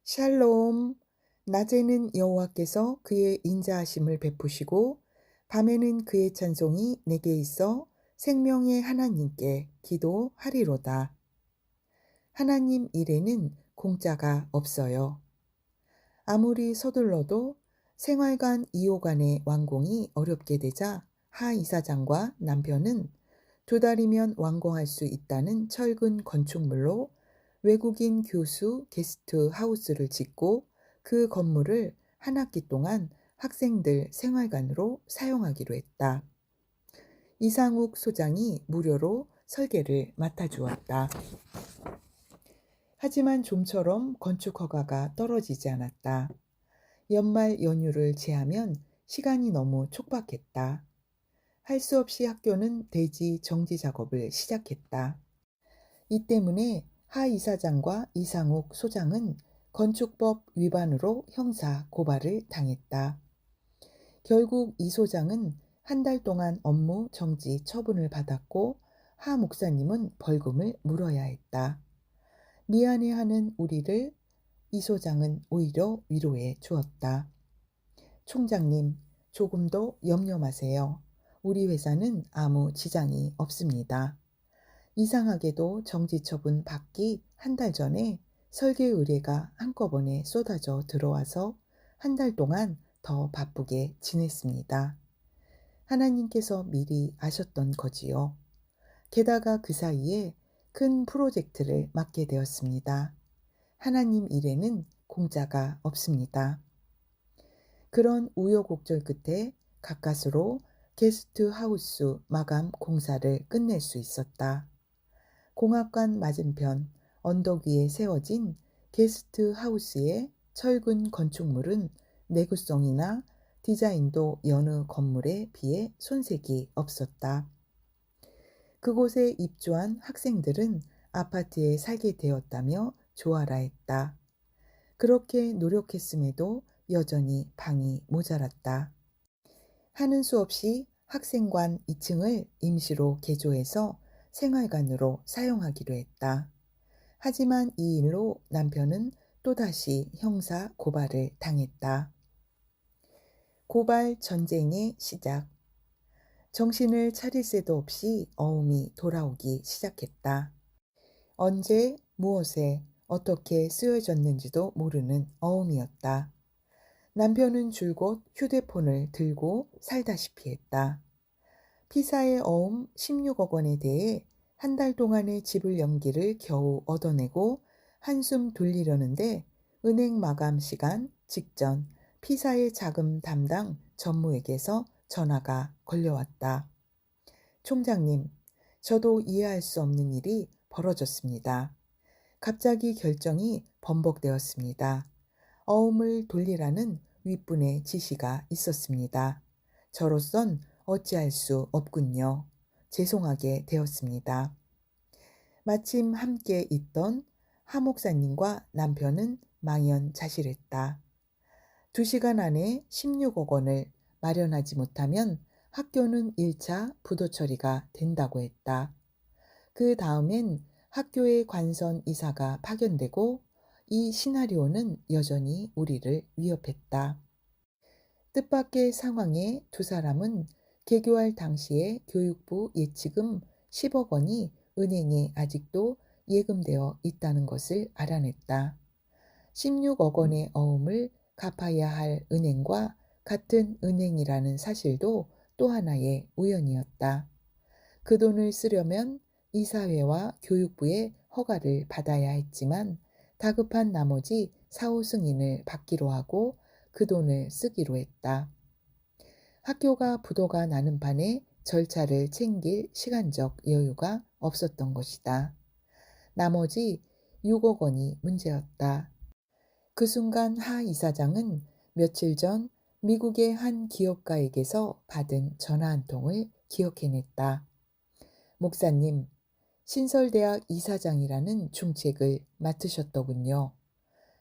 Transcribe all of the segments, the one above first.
샬롬. 낮에는 여호와께서 그의 인자하심을 베푸시고 밤에는 그의 찬송이 내게 있어 생명의 하나님께 기도하리로다. 하나님 일에는 공짜가 없어요. 아무리 서둘러도 생활관 2호간의 완공이 어렵게 되자 하 이사장과 남편은 2달이면 완공할 수 있다는 철근 건축물로 외국인 교수 게스트 하우스를 짓고 그 건물을 한 학기 동안 학생들 생활관으로 사용하기로 했다. 이상욱 소장이 무료로 설계를 맡아주었다. 하지만 좀처럼 건축 허가가 떨어지지 않았다. 연말 연휴를 제하면 시간이 너무 촉박했다. 할 수 없이 학교는 대지 정지 작업을 시작했다. 이 때문에 하 이사장과 이상욱 소장은 건축법 위반으로 형사 고발을 당했다. 결국 이 소장은 한 달 동안 업무 정지 처분을 받았고 하 목사님은 벌금을 물어야 했다. 미안해하는 우리를 이 소장은 오히려 위로해 주었다. 총장님, 조금 더 염려 마세요. 우리 회사는 아무 지장이 없습니다. 이상하게도 정지 처분 받기 한 달 전에 설계 의뢰가 한꺼번에 쏟아져 들어와서 한 달 동안 더 바쁘게 지냈습니다. 하나님께서 미리 아셨던 거지요. 게다가 그 사이에 큰 프로젝트를 맡게 되었습니다. 하나님 일에는 공짜가 없습니다. 그런 우여곡절 끝에 가까스로 게스트 하우스 마감 공사를 끝낼 수 있었다. 공학관 맞은편 언덕 위에 세워진 게스트 하우스의 철근 건축물은 내구성이나 디자인도 여느 건물에 비해 손색이 없었다. 그곳에 입주한 학생들은 아파트에 살게 되었다며 좋아라 했다. 그렇게 노력했음에도 여전히 방이 모자랐다. 하는 수 없이 학생관 2층을 임시로 개조해서 생활관으로 사용하기로 했다. 하지만 이 일로 남편은 또다시 형사 고발을 당했다. 고발 전쟁의 시작. 정신을 차릴 새도 없이 어음이 돌아오기 시작했다. 언제, 무엇에, 어떻게 쓰여졌는지도 모르는 어음이었다. 남편은 줄곧 휴대폰을 들고 살다시피 했다. 피사의 어음 16억 원에 대해 한 달 동안의 지불 연기를 겨우 얻어내고 한숨 돌리려는데 은행 마감 시간 직전 피사의 자금 담당 전무에게서 전화가 걸려왔다. 총장님, 저도 이해할 수 없는 일이 벌어졌습니다. 갑자기 결정이 번복되었습니다. 어음을 돌리라는 윗분의 지시가 있었습니다. 저로선 어찌할 수 없군요. 죄송하게 되었습니다. 마침 함께 있던 하 목사님과 남편은 망연자실했다. 2시간 안에 16억 원을 마련하지 못하면 학교는 1차 부도 처리가 된다고 했다. 그 다음엔 학교의 관선 이사가 파견되고 이 시나리오는 여전히 우리를 위협했다. 뜻밖의 상황에 두 사람은 개교할 당시에 교육부 예치금 10억 원이 은행에 아직도 예금되어 있다는 것을 알아냈다. 16억 원의 어음을 갚아야 할 은행과 같은 은행이라는 사실도 또 하나의 우연이었다. 그 돈을 쓰려면 이사회와 교육부의 허가를 받아야 했지만 다급한 나머지 사후 승인을 받기로 하고 그 돈을 쓰기로 했다. 학교가 부도가 나는 판에 절차를 챙길 시간적 여유가 없었던 것이다. 나머지 6억 원이 문제였다. 그 순간 하 이사장은 며칠 전 미국의 한 기업가에게서 받은 전화 한 통을 기억해냈다. 목사님, 신설대학 이사장이라는 중책을 맡으셨더군요.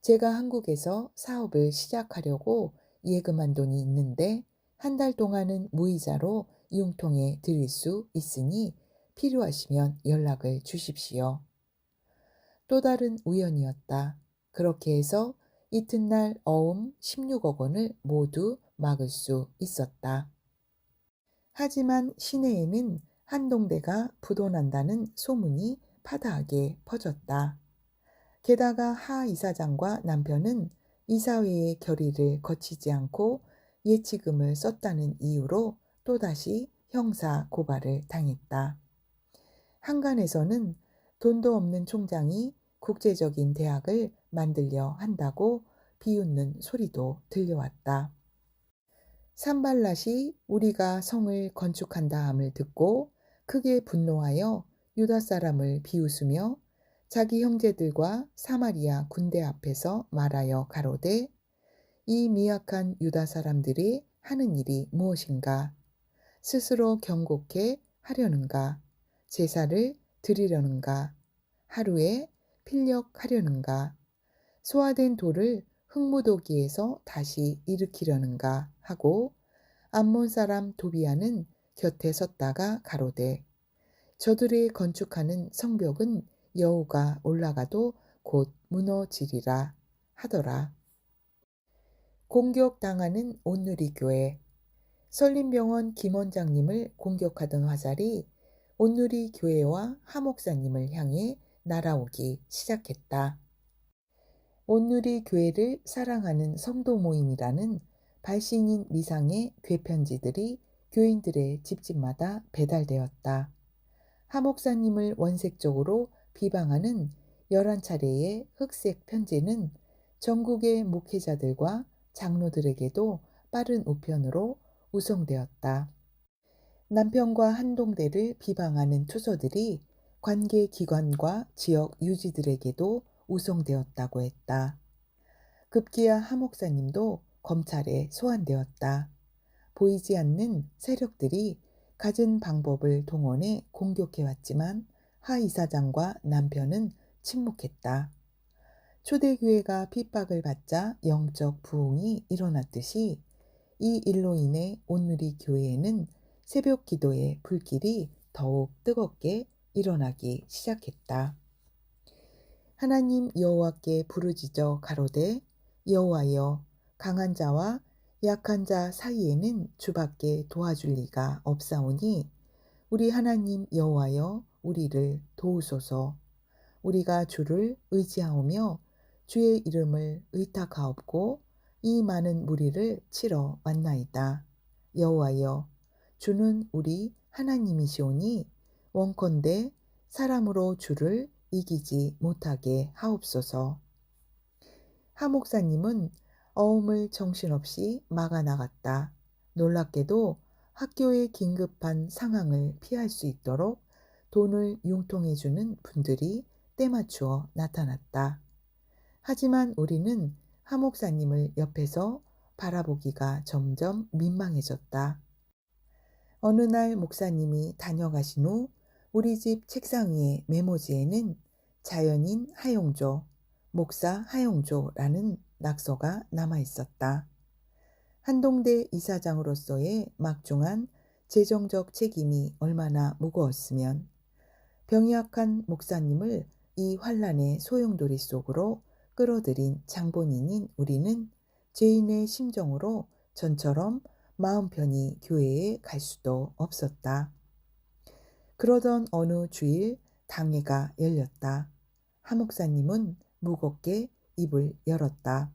제가 한국에서 사업을 시작하려고 예금한 돈이 있는데 한 달 동안은 무이자로 융통해 드릴 수 있으니 필요하시면 연락을 주십시오. 또 다른 우연이었다. 그렇게 해서 이튿날 어음 16억 원을 모두 막을 수 있었다. 하지만 시내에는 한동대가 부도난다는 소문이 파다하게 퍼졌다. 게다가 하 이사장과 남편은 이사회의 결의를 거치지 않고 예치금을 썼다는 이유로 또다시 형사 고발을 당했다. 한간에서는 돈도 없는 총장이 국제적인 대학을 만들려 한다고 비웃는 소리도 들려왔다. 산발랏이 우리가 성을 건축한다 함을 듣고 크게 분노하여 유다 사람을 비웃으며 자기 형제들과 사마리아 군대 앞에서 말하여 가로되 이 미약한 유다 사람들이 하는 일이 무엇인가? 스스로 경곡해 하려는가? 제사를 드리려는가? 하루에 필력하려는가? 소화된 돌을 흙무더기에서 다시 일으키려는가 하고 암몬 사람 도비아는 곁에 섰다가 가로되 저들이 건축하는 성벽은 여호가 올라가도 곧 무너지리라 하더라. 공격당하는 온누리교회. 설림병원 김 원장님을 공격하던 화살이 온누리교회와 하 목사님을 향해 날아오기 시작했다. 온누리교회를 사랑하는 성도 모임이라는 발신인 미상의 괴편지들이 교인들의 집집마다 배달되었다. 하 목사님을 원색적으로 비방하는 11차례의 흑색 편지는 전국의 목회자들과 장로들에게도 빠른 우편으로 우송되었다. 남편과 한동대를 비방하는 투서들이 관계기관과 지역 유지들에게도 우송되었다고 했다. 급기야 하 목사님도 검찰에 소환되었다. 보이지 않는 세력들이 갖은 방법을 동원해 공격해왔지만 하 이사장과 남편은 침묵했다. 초대교회가 핍박을 받자 영적 부흥이 일어났듯이 이 일로 인해 온누리 교회에는 새벽 기도의 불길이 더욱 뜨겁게 일어나기 시작했다. 하나님 여호와께 부르짖어 가로되 여호와여 강한 자와 약한 자 사이에는 주밖에 도와줄 리가 없사오니 우리 하나님 여호와여 우리를 도우소서. 우리가 주를 의지하오며 주의 이름을 의탁하옵고 이 많은 무리를 치러 왔나이다. 여호와여 주는 우리 하나님이시오니 원컨대 사람으로 주를 이기지 못하게 하옵소서. 하 목사님은 어음을 정신없이 막아 나갔다. 놀랍게도 학교의 긴급한 상황을 피할 수 있도록 돈을 융통해주는 분들이 때맞추어 나타났다. 하지만 우리는 하 목사님을 옆에서 바라보기가 점점 민망해졌다. 어느 날 목사님이 다녀가신 후 우리 집 책상 위의 메모지에는 자연인 하용조, 목사 하용조라는 낙서가 남아 있었다. 한동대 이사장으로서의 막중한 재정적 책임이 얼마나 무거웠으면 병약한 목사님을 이 환란의 소용돌이 속으로 끌어들인 장본인인 우리는 죄인의 심정으로 전처럼 마음 편히 교회에 갈 수도 없었다. 그러던 어느 주일 당회가 열렸다. 하 목사님은 무겁게 입을 열었다.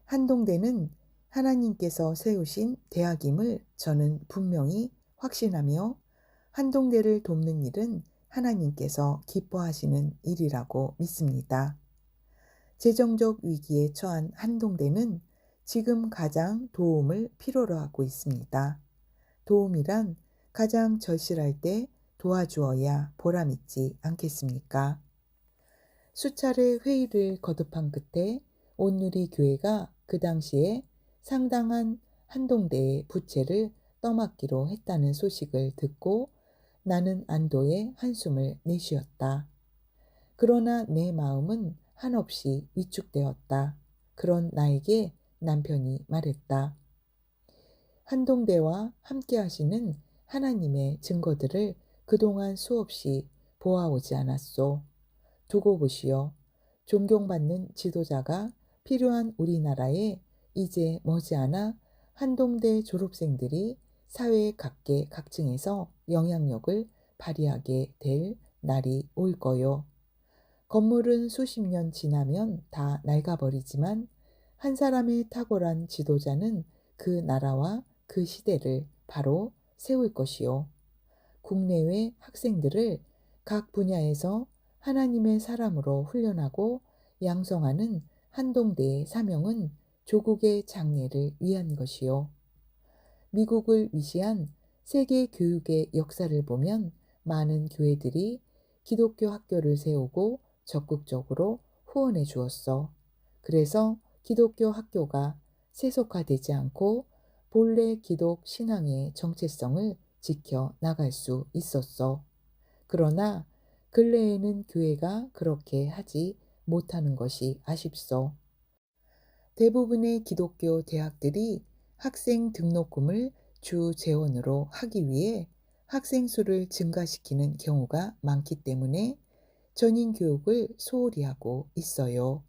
한동대는 하나님께서 세우신 대학임을 저는 분명히 확신하며 한동대를 돕는 일은 하나님께서 기뻐하시는 일이라고 믿습니다. 재정적 위기에 처한 한동대는 지금 가장 도움을 필요로 하고 있습니다. 도움이란 가장 절실할 때 도와주어야 보람있지 않겠습니까? 수차례 회의를 거듭한 끝에 온누리 교회가 그 당시에 상당한 한동대의 부채를 떠맡기로 했다는 소식을 듣고 나는 안도의 한숨을 내쉬었다. 그러나 내 마음은 한없이 위축되었다. 그런 나에게 남편이 말했다. 한동대와 함께 하시는 하나님의 증거들을 그동안 수없이 보아오지 않았소. 두고 보시오. 존경받는 지도자가 필요한 우리나라에 이제 머지않아 한동대 졸업생들이 사회 각계각층에서 영향력을 발휘하게 될 날이 올 거요. 건물은 수십 년 지나면 다 낡아버리지만 한 사람의 탁월한 지도자는 그 나라와 그 시대를 바로 세울 것이요. 국내외 학생들을 각 분야에서 하나님의 사람으로 훈련하고 양성하는 한동대의 사명은 조국의 장래를 위한 것이요. 미국을 위시한 세계 교육의 역사를 보면 많은 교회들이 기독교 학교를 세우고 적극적으로 후원해 주었어. 그래서 기독교 학교가 세속화되지 않고 본래 기독 신앙의 정체성을 지켜 나갈 수 있었어. 그러나 근래에는 교회가 그렇게 하지 못하는 것이 아쉽소. 대부분의 기독교 대학들이 학생 등록금을 주 재원으로 하기 위해 학생 수를 증가시키는 경우가 많기 때문에 전인 교육을 소홀히 하고 있어요.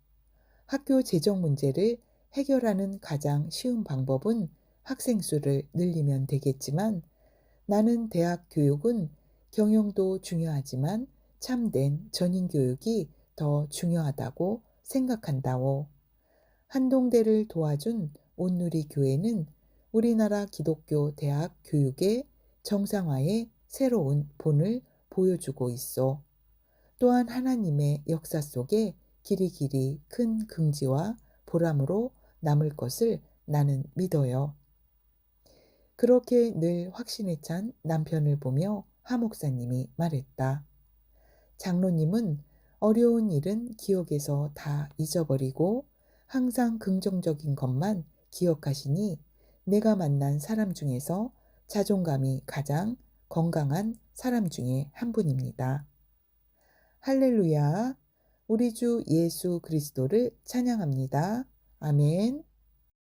학교 재정 문제를 해결하는 가장 쉬운 방법은 학생 수를 늘리면 되겠지만 나는 대학 교육은 경영도 중요하지만 참된 전인 교육이 더 중요하다고 생각한다오. 한동대를 도와준 온누리 교회는 우리나라 기독교 대학 교육의 정상화의 새로운 본을 보여주고 있어. 또한 하나님의 역사 속에 길이길이 큰 긍지와 보람으로 남을 것을 나는 믿어요. 그렇게 늘 확신에 찬 남편을 보며 하 목사님이 말했다. 장로님은 어려운 일은 기억에서 다 잊어버리고 항상 긍정적인 것만 기억하시니 내가 만난 사람 중에서 자존감이 가장 건강한 사람 중에 한 분입니다. 할렐루야. 우리 주 예수 그리스도를 찬양합니다. 아멘.